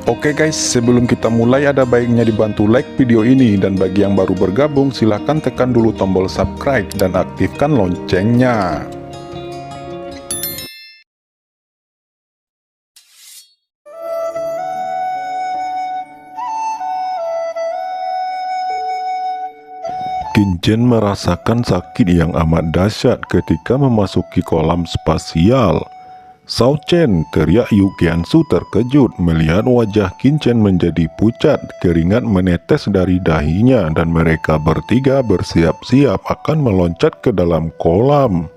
Oke guys, sebelum kita mulai ada baiknya dibantu like video ini, dan bagi yang baru bergabung silahkan tekan dulu tombol subscribe dan aktifkan loncengnya. Qin merasakan sakit yang amat dahsyat ketika memasuki kolam spasial. Shao Chen, teriak Yu Qianzu terkejut melihat wajah Qin menjadi pucat, keringat menetes dari dahinya, dan mereka bertiga bersiap-siap akan meloncat ke dalam kolam.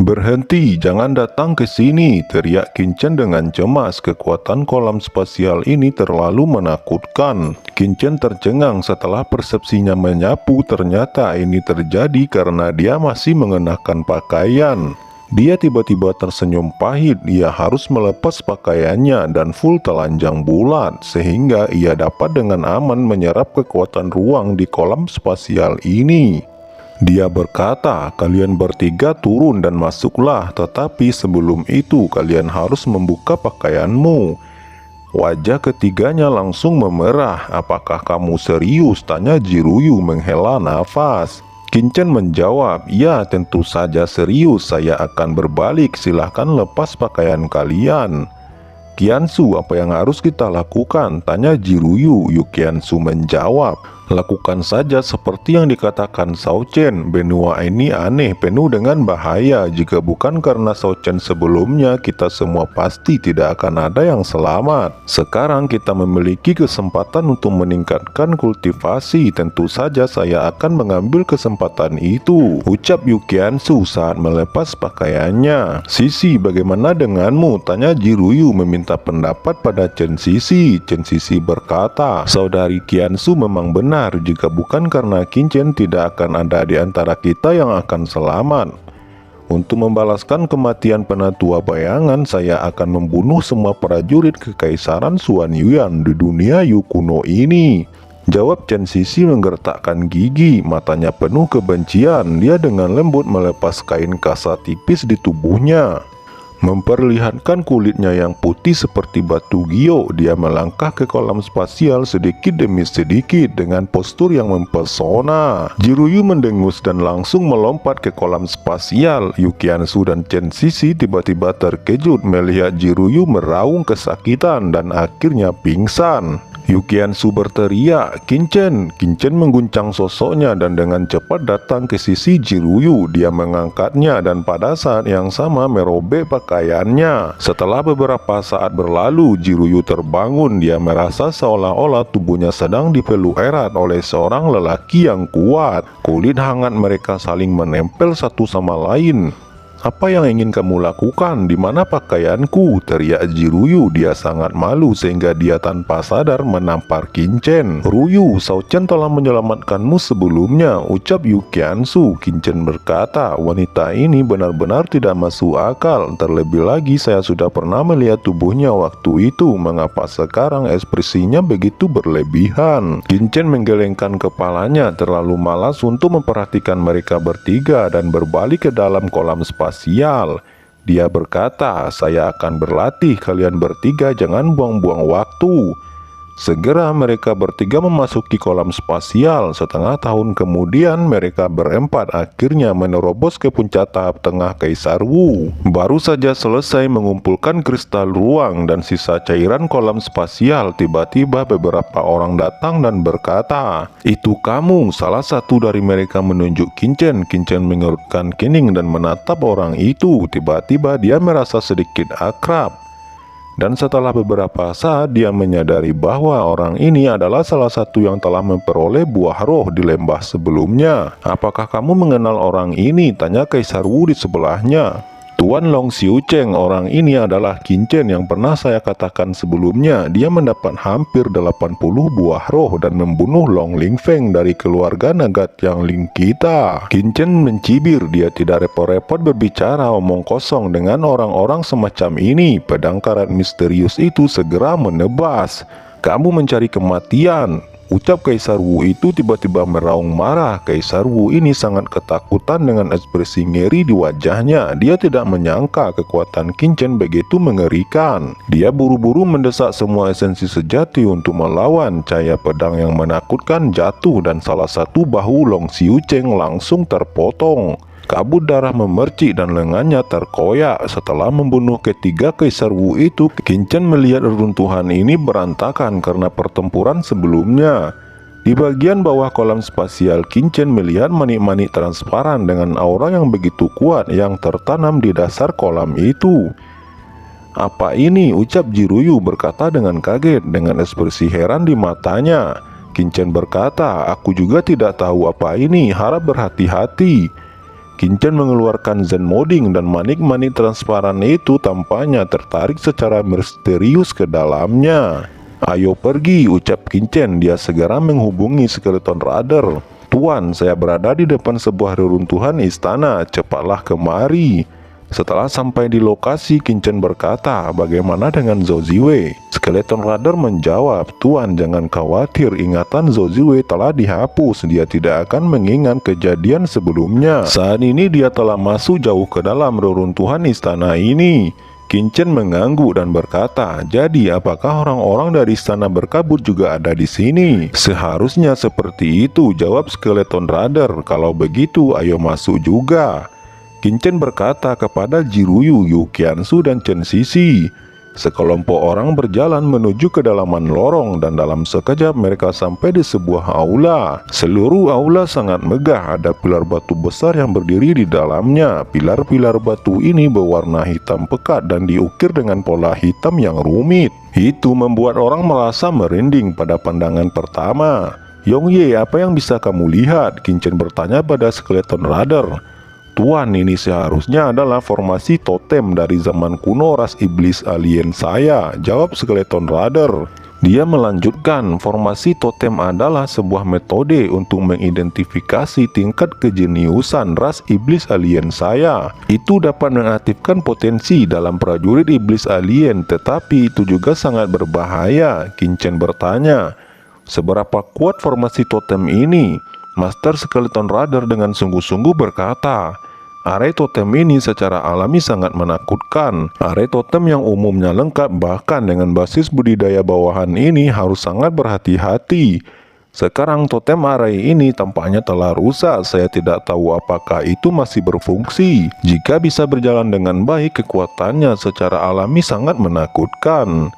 "Berhenti, jangan datang ke sini," teriak Qin dengan cemas. Kekuatan kolam spasial ini terlalu menakutkan. Qin tercengang setelah persepsinya menyapu. Ternyata ini terjadi karena dia masih mengenakan pakaian. Dia tiba-tiba tersenyum pahit. Ia harus melepas pakaiannya dan full telanjang bulat, sehingga ia dapat dengan aman menyerap kekuatan ruang di kolam spasial ini. Dia berkata, "Kalian bertiga turun dan masuklah, tetapi sebelum itu kalian harus membuka pakaianmu." Wajah ketiganya langsung memerah. "Apakah kamu serius?" tanya Jiruyu menghela nafas. Qin menjawab, "Ya, tentu saja serius. Saya akan berbalik. Silahkan lepas pakaian kalian." "Qianzu, apa yang harus kita lakukan?" tanya Jiruyu. Yu Qianzu menjawab, "Lakukan saja seperti yang dikatakan Shao Chen. Benua ini aneh, penuh dengan bahaya. Jika bukan karena Shao Chen sebelumnya, kita semua pasti tidak akan ada yang selamat. Sekarang kita memiliki kesempatan untuk meningkatkan kultivasi. Tentu saja saya akan mengambil kesempatan itu," ucap Yu Qianzu saat melepas pakaiannya. "Sisi, bagaimana denganmu?" tanya Jiruyu meminta pendapat pada Chen Sisi. Chen Sisi berkata, "Saudari Qianzu memang benar. Jika bukan karena Qin tidak akan ada di antara kita yang akan selamat. Untuk membalaskan kematian penatua bayangan, saya akan membunuh semua prajurit kekaisaran Xuan Yuan di dunia Yu kuno ini," jawab Chen Sisi menggertakkan gigi. Matanya penuh kebencian. Dia dengan lembut melepas kain kasa tipis di tubuhnya, memperlihatkan kulitnya yang putih seperti batu giok. Dia melangkah ke kolam spasial sedikit demi sedikit dengan postur yang mempesona. Jiruyu mendengus dan langsung melompat ke kolam spasial. Yu Qianzu dan Chen Sisi tiba-tiba terkejut melihat Jiruyu meraung kesakitan dan akhirnya pingsan. Yu Qianzu berteriak, Qin mengguncang sosoknya dan dengan cepat datang ke sisi Jiruyu. Dia mengangkatnya dan pada saat yang sama merobek pakaiannya. Setelah beberapa saat berlalu, Jiruyu terbangun. Dia merasa seolah-olah tubuhnya sedang dipeluk erat oleh seorang lelaki yang kuat. Kulit hangat mereka saling menempel satu sama lain. "Apa yang ingin kamu lakukan? Di mana pakaianku?" teriak Jiruyu. Dia sangat malu sehingga dia tanpa sadar menampar Qin. "Ruyu, Shao Chen telah menyelamatkanmu sebelumnya," ucap Yu Qianzu. Qin berkata, "Wanita ini benar-benar tidak masuk akal. Terlebih lagi saya sudah pernah melihat tubuhnya waktu itu. Mengapa sekarang ekspresinya begitu berlebihan?" Qin menggelengkan kepalanya, terlalu malas untuk memperhatikan mereka bertiga dan berbalik ke dalam kolam spasial. Dia berkata, "Saya akan berlatih. Kalian bertiga jangan buang-buang waktu." Segera mereka bertiga memasuki kolam spasial. Setengah tahun kemudian mereka berempat akhirnya menerobos ke puncak tahap tengah Kaisar Wu. Baru saja selesai mengumpulkan kristal ruang dan sisa cairan kolam spasial, tiba-tiba beberapa orang datang dan berkata, "Itu kamu." Salah satu dari mereka menunjuk Qin. Qin mengerutkan kening dan menatap orang itu. Tiba-tiba dia merasa sedikit akrab. Dan setelah beberapa saat dia menyadari bahwa orang ini adalah salah satu yang telah memperoleh buah roh di lembah sebelumnya. "Apakah kamu mengenal orang ini?" tanya Kaisar Wu di sebelahnya. "Tuan Long Xiucheng, orang ini adalah Qin yang pernah saya katakan sebelumnya. Dia mendapat hampir 80 buah roh dan membunuh Long Lingfeng dari keluarga naga Tiangling kita." Qin mencibir. Dia tidak repot-repot berbicara omong kosong dengan orang-orang semacam ini. Pedang karat misterius itu segera menebas. "Kamu mencari kematian." Ucap Kaisar Wu itu tiba-tiba meraung marah. Kaisar Wu ini sangat ketakutan dengan ekspresi ngeri di wajahnya. Dia tidak menyangka kekuatan Qin Chen begitu mengerikan. Dia buru-buru mendesak semua esensi sejati untuk melawan. Cahaya pedang yang menakutkan jatuh dan salah satu bahu Long Xiu Cheng langsung terpotong. Kabut darah memercik dan lengannya terkoyak. Setelah membunuh ketiga Kaisar Wu itu, Qin Chen melihat reruntuhan ini berantakan karena pertempuran sebelumnya. Di bagian bawah kolam spasial, Qin Chen melihat manik-manik transparan dengan aura yang begitu kuat yang tertanam di dasar kolam itu. "Apa ini?" ucap Jiruyu berkata dengan kaget, dengan ekspresi heran di matanya. Qin Chen berkata, "Aku juga tidak tahu apa ini, harap berhati-hati." Qin Chen mengeluarkan Zen Moding dan manik-manik transparan itu tampaknya tertarik secara misterius ke dalamnya. "Ayo pergi," ucap Qin Chen. Dia segera menghubungi Skeleton Rider. "Tuan, saya berada di depan sebuah reruntuhan istana, cepatlah kemari." Setelah sampai di lokasi, Qin Chen berkata, "Bagaimana dengan Zhou Ziwei?" Skeleton Rider menjawab, "Tuan, jangan khawatir, ingatan Zhou Ziwei telah dihapus. Dia tidak akan mengingat kejadian sebelumnya. Saat ini dia telah masuk jauh ke dalam reruntuhan istana ini." Qin Chen mengangguk dan berkata, "Jadi apakah orang-orang dari istana berkabut juga ada di sini?" "Seharusnya seperti itu," jawab Skeleton Rider. "Kalau begitu, ayo masuk juga." Qin Chen berkata kepada Jiruyu, Yu Qiansu, dan Chen Sisi. Sekelompok orang berjalan menuju kedalaman lorong dan dalam sekejap mereka sampai di sebuah aula. Seluruh aula sangat megah, ada pilar batu besar yang berdiri di dalamnya. Pilar-pilar batu ini berwarna hitam pekat dan diukir dengan pola hitam yang rumit. Itu membuat orang merasa merinding pada pandangan pertama. "Yongye, apa yang bisa kamu lihat?" Qin Chen bertanya pada Skeleton Rider. "Tuan, ini seharusnya adalah formasi totem dari zaman kuno ras iblis alien saya," jawab Skeleton Rider. Dia melanjutkan, "Formasi totem adalah sebuah metode untuk mengidentifikasi tingkat kejeniusan ras iblis alien saya. Itu dapat mengaktifkan potensi dalam prajurit iblis alien, tetapi itu juga sangat berbahaya." Qin Chen bertanya, "Seberapa kuat formasi totem ini?" Master Skeleton Rider dengan sungguh-sungguh berkata, "Area totem ini secara alami sangat menakutkan. Area totem yang umumnya lengkap, bahkan dengan basis budidaya bawahan ini harus sangat berhati-hati. Sekarang totem area ini tampaknya telah rusak. Saya tidak tahu apakah itu masih berfungsi. Jika bisa berjalan dengan baik, kekuatannya secara alami sangat menakutkan."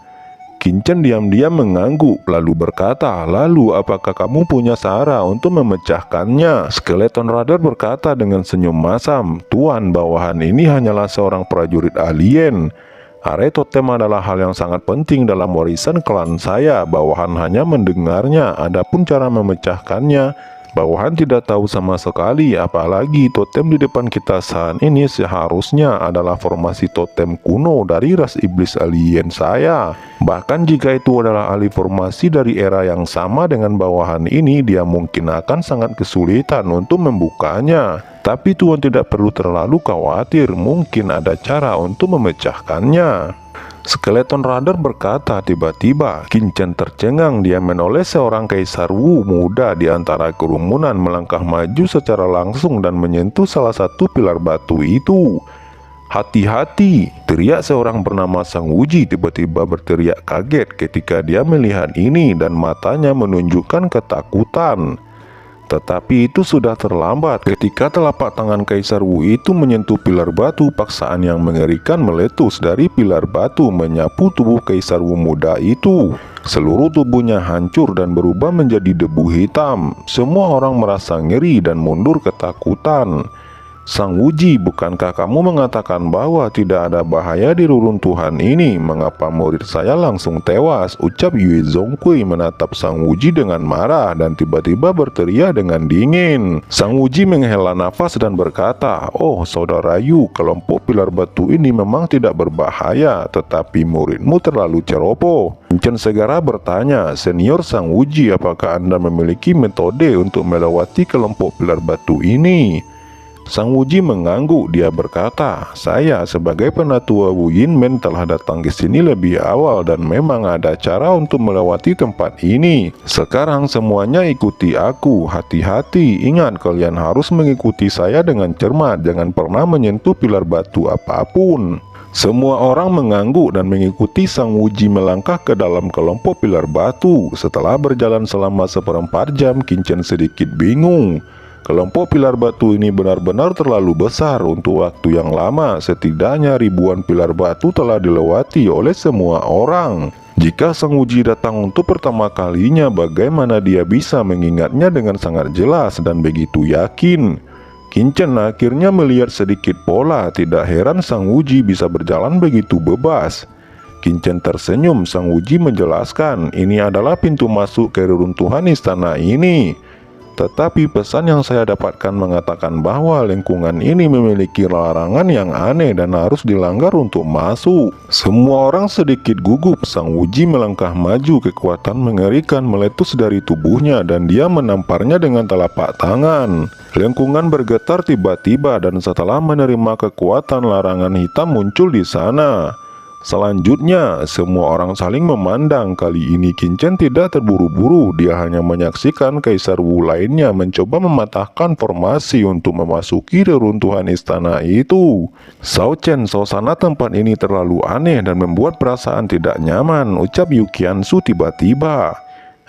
Qin Chen diam-diam mengangguk lalu berkata, "Lalu apakah kamu punya cara untuk memecahkannya?" Skeleton Rider berkata dengan senyum masam, "Tuan, bawahan ini hanyalah seorang prajurit alien. Area totem adalah hal yang sangat penting dalam warisan klan saya. Bawahan hanya mendengarnya, adapun cara memecahkannya, bawahan tidak tahu sama sekali. Apalagi totem di depan kita saat ini seharusnya adalah formasi totem kuno dari ras iblis alien saya. Bahkan jika itu adalah ahli formasi dari era yang sama dengan bawahan ini, dia mungkin akan sangat kesulitan untuk membukanya. Tapi Tuan tidak perlu terlalu khawatir, mungkin ada cara untuk memecahkannya." Skeleton Rider berkata. Tiba-tiba Qin Chen tercengang. Dia menoleh seorang Kaisar Wu muda di antara kerumunan melangkah maju secara langsung dan menyentuh salah satu pilar batu itu. "Hati-hati!" teriak seorang bernama Sang Wuji. Tiba-tiba berteriak kaget ketika dia melihat ini dan matanya menunjukkan ketakutan. Tetapi itu sudah terlambat. Ketika telapak tangan Kaisar Wu itu menyentuh pilar batu, paksaan yang mengerikan meletus dari pilar batu menyapu tubuh Kaisar Wu muda itu. Seluruh tubuhnya hancur dan berubah menjadi debu hitam. Semua orang merasa ngeri dan mundur ketakutan. "Sang Wuji, bukankah kamu mengatakan bahwa tidak ada bahaya di reruntuhan ini? Mengapa murid saya langsung tewas?" ucap Yue Zongkui menatap Sang Wuji dengan marah dan tiba-tiba berteriak dengan dingin. Sang Wuji menghela nafas dan berkata, "Oh saudara Yu, kelompok pilar batu ini memang tidak berbahaya, tetapi muridmu terlalu ceroboh." Chen segera bertanya, "Senior Sang Wuji, apakah Anda memiliki metode untuk melewati kelompok pilar batu ini?" Sang Wuji mengangguk. Dia berkata, "Saya sebagai penatua Wu Yinmen telah datang ke sini lebih awal dan memang ada cara untuk melewati tempat ini. Sekarang semuanya ikuti aku. Hati-hati, ingat kalian harus mengikuti saya dengan cermat. Jangan pernah menyentuh pilar batu apapun." Semua orang mengangguk dan mengikuti Sang Wuji melangkah ke dalam kelompok pilar batu. Setelah berjalan selama seperempat jam, Qin sedikit bingung. Kelompok pilar batu ini benar-benar terlalu besar untuk waktu yang lama. Setidaknya ribuan pilar batu telah dilewati oleh semua orang. Jika Sang Wuji datang untuk pertama kalinya, bagaimana dia bisa mengingatnya dengan sangat jelas dan begitu yakin? Qin akhirnya melihat sedikit pola. Tidak heran Sang Wuji bisa berjalan begitu bebas. Qin tersenyum. Sang Wuji menjelaskan, "Ini adalah pintu masuk ke reruntuhan istana ini. Tetapi pesan yang saya dapatkan mengatakan bahwa lingkungan ini memiliki larangan yang aneh dan harus dilanggar untuk masuk." Semua orang sedikit gugup. Sang Wuji melangkah maju. Kekuatan mengerikan meletus dari tubuhnya dan dia menamparnya dengan telapak tangan. Lingkungan bergetar tiba-tiba dan setelah menerima kekuatan, larangan hitam muncul di sana. Selanjutnya, semua orang saling memandang. Kali ini Qin tidak terburu-buru. Dia hanya menyaksikan Kaisar Wu lainnya mencoba mematahkan formasi untuk memasuki reruntuhan istana itu. "Shao Chen, suasana tempat ini terlalu aneh dan membuat perasaan tidak nyaman," ucap Yu Qiansu tiba-tiba.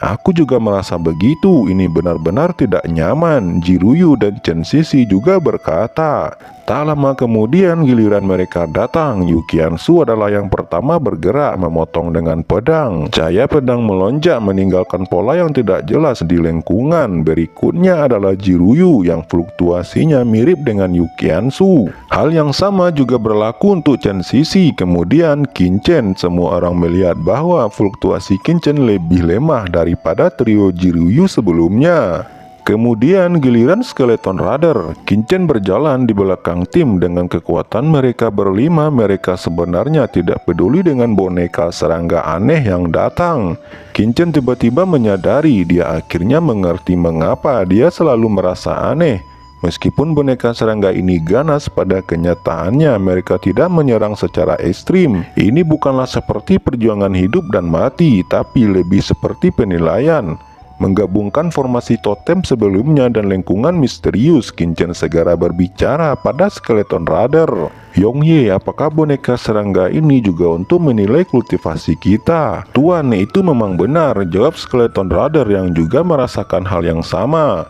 "Aku juga merasa begitu. Ini benar-benar tidak nyaman." Jiruyu dan Chen Sisi juga berkata. Tak lama kemudian giliran mereka datang. Yu Qiansu adalah yang pertama bergerak memotong dengan pedang. Cahaya pedang melonjak meninggalkan pola yang tidak jelas di lingkungan. Berikutnya adalah Jiruyu yang fluktuasinya mirip dengan Yu Qiansu. Hal yang sama juga berlaku untuk Chen Sisi. Kemudian Qin. Semua orang melihat bahwa fluktuasi Qin lebih lemah daripada trio Jiruyu sebelumnya. Kemudian giliran Skeleton Rider. Qin berjalan di belakang tim. Dengan kekuatan mereka berlima, mereka sebenarnya tidak peduli dengan boneka serangga aneh yang datang. Qin tiba-tiba menyadari. Dia akhirnya mengerti mengapa dia selalu merasa aneh. Meskipun boneka serangga ini ganas, pada kenyataannya mereka tidak menyerang secara ekstrim. Ini bukanlah seperti perjuangan hidup dan mati, tapi lebih seperti penilaian. Menggabungkan formasi totem sebelumnya dan lingkungan misterius, Qin segera berbicara pada Skeleton Rider. "Yongye, apakah boneka serangga ini juga untuk menilai kultivasi kita?" "Tuan, itu memang benar," jawab Skeleton Rider yang juga merasakan hal yang sama.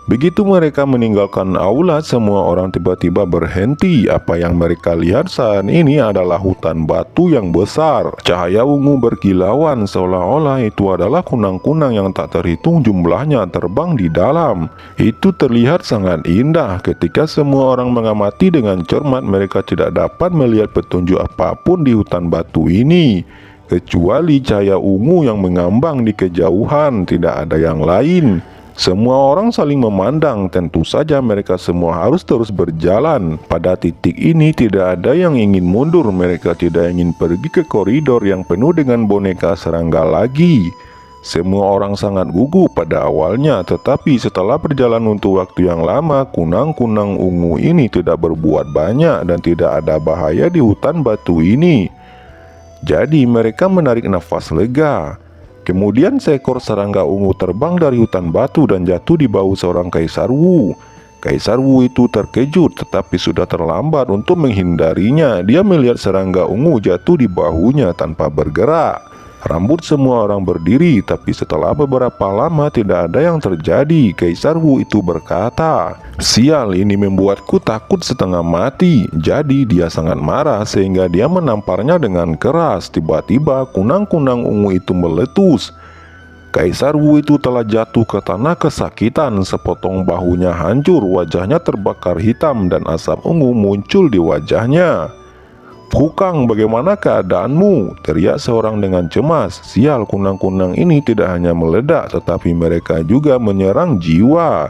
Begitu mereka meninggalkan aula, semua orang tiba-tiba berhenti. Apa yang mereka lihat saat ini adalah hutan batu yang besar. Cahaya ungu berkilauan seolah-olah itu adalah kunang-kunang yang tak terhitung jumlahnya terbang di dalam. Itu terlihat sangat indah. Ketika semua orang mengamati dengan cermat, mereka tidak dapat melihat petunjuk apapun di hutan batu ini, kecuali cahaya ungu yang mengambang di kejauhan. Tidak ada yang lain. Semua orang saling memandang. Tentu saja mereka semua harus terus berjalan. Pada titik ini tidak ada yang ingin mundur. Mereka tidak ingin pergi ke koridor yang penuh dengan boneka serangga lagi. Semua orang sangat gugup pada awalnya, tetapi setelah berjalan untuk waktu yang lama, kunang-kunang ungu ini tidak berbuat banyak dan tidak ada bahaya di hutan batu ini. Jadi mereka menarik nafas lega. Kemudian seekor serangga ungu terbang dari hutan batu dan jatuh di bahu seorang Kaisar Wu. Kaisar Wu itu terkejut, tetapi sudah terlambat untuk menghindarinya. Dia melihat serangga ungu jatuh di bahunya tanpa bergerak. Rambut semua orang berdiri, tapi setelah beberapa lama tidak ada yang terjadi. Kaisar Wu itu berkata, "Sial, ini membuatku takut setengah mati." Jadi dia sangat marah sehingga dia menamparnya dengan keras. Tiba-tiba kunang-kunang ungu itu meletus. Kaisar Wu itu telah jatuh ke tanah kesakitan. Sepotong bahunya hancur, wajahnya terbakar hitam dan asap ungu muncul di wajahnya. "Fukang, bagaimana keadaanmu?" teriak seorang dengan cemas. Sial, kunang-kunang ini tidak hanya meledak, tetapi mereka juga menyerang jiwa,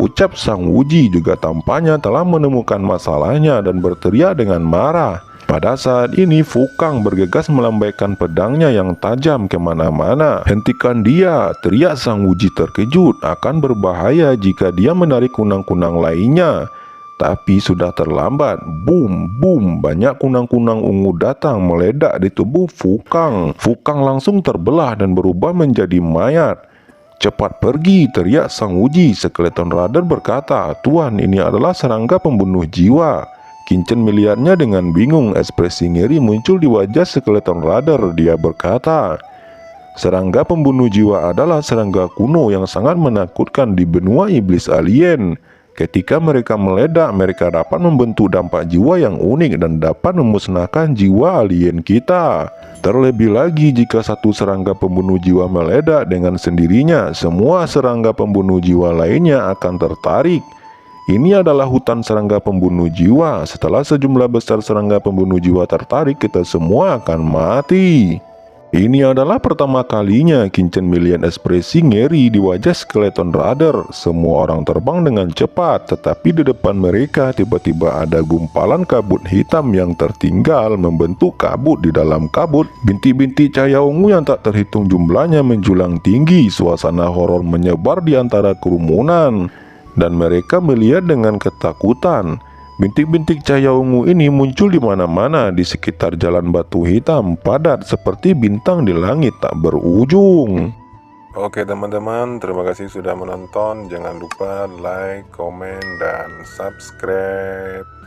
ucap Sang Wuji. Juga tampaknya telah menemukan masalahnya dan berteriak dengan marah. Pada saat ini Fukang bergegas melambaikan pedangnya yang tajam kemana-mana. "Hentikan dia!" teriak Sang Wuji terkejut. Akan berbahaya jika dia menarik kunang-kunang lainnya. Tapi sudah terlambat. Boom, boom, banyak kunang-kunang ungu datang meledak di tubuh Fukang. Fukang langsung terbelah dan berubah menjadi mayat. "Cepat pergi," teriak Sang Wuji. Skeleton Rider berkata, "Tuan, ini adalah serangga pembunuh jiwa." Kincen melihatnya dengan bingung. Ekspresi ngeri muncul di wajah Skeleton Rider. Dia berkata, "Serangga pembunuh jiwa adalah serangga kuno yang sangat menakutkan di benua iblis alien. Ketika mereka meledak, mereka dapat membentuk dampak jiwa yang unik dan dapat memusnahkan jiwa alien kita. Terlebih lagi jika satu serangga pembunuh jiwa meledak dengan sendirinya, semua serangga pembunuh jiwa lainnya akan tertarik. Ini adalah hutan serangga pembunuh jiwa. Setelah sejumlah besar serangga pembunuh jiwa tertarik, kita semua akan mati." Ini adalah pertama kalinya Kincen melihat ekspresi ngeri di wajah Skeleton Rider. Semua orang terbang dengan cepat, tetapi di depan mereka tiba-tiba ada gumpalan kabut hitam yang tertinggal membentuk kabut di dalam kabut. Bintik-bintik cahaya ungu yang tak terhitung jumlahnya menjulang tinggi. Suasana horor menyebar di antara kerumunan, dan mereka melihat dengan ketakutan. Bintik-bintik cahaya ungu ini muncul di mana-mana di sekitar jalan batu hitam padat seperti bintang di langit tak berujung. Oke teman-teman, terima kasih sudah menonton. Jangan lupa like, komen, dan subscribe.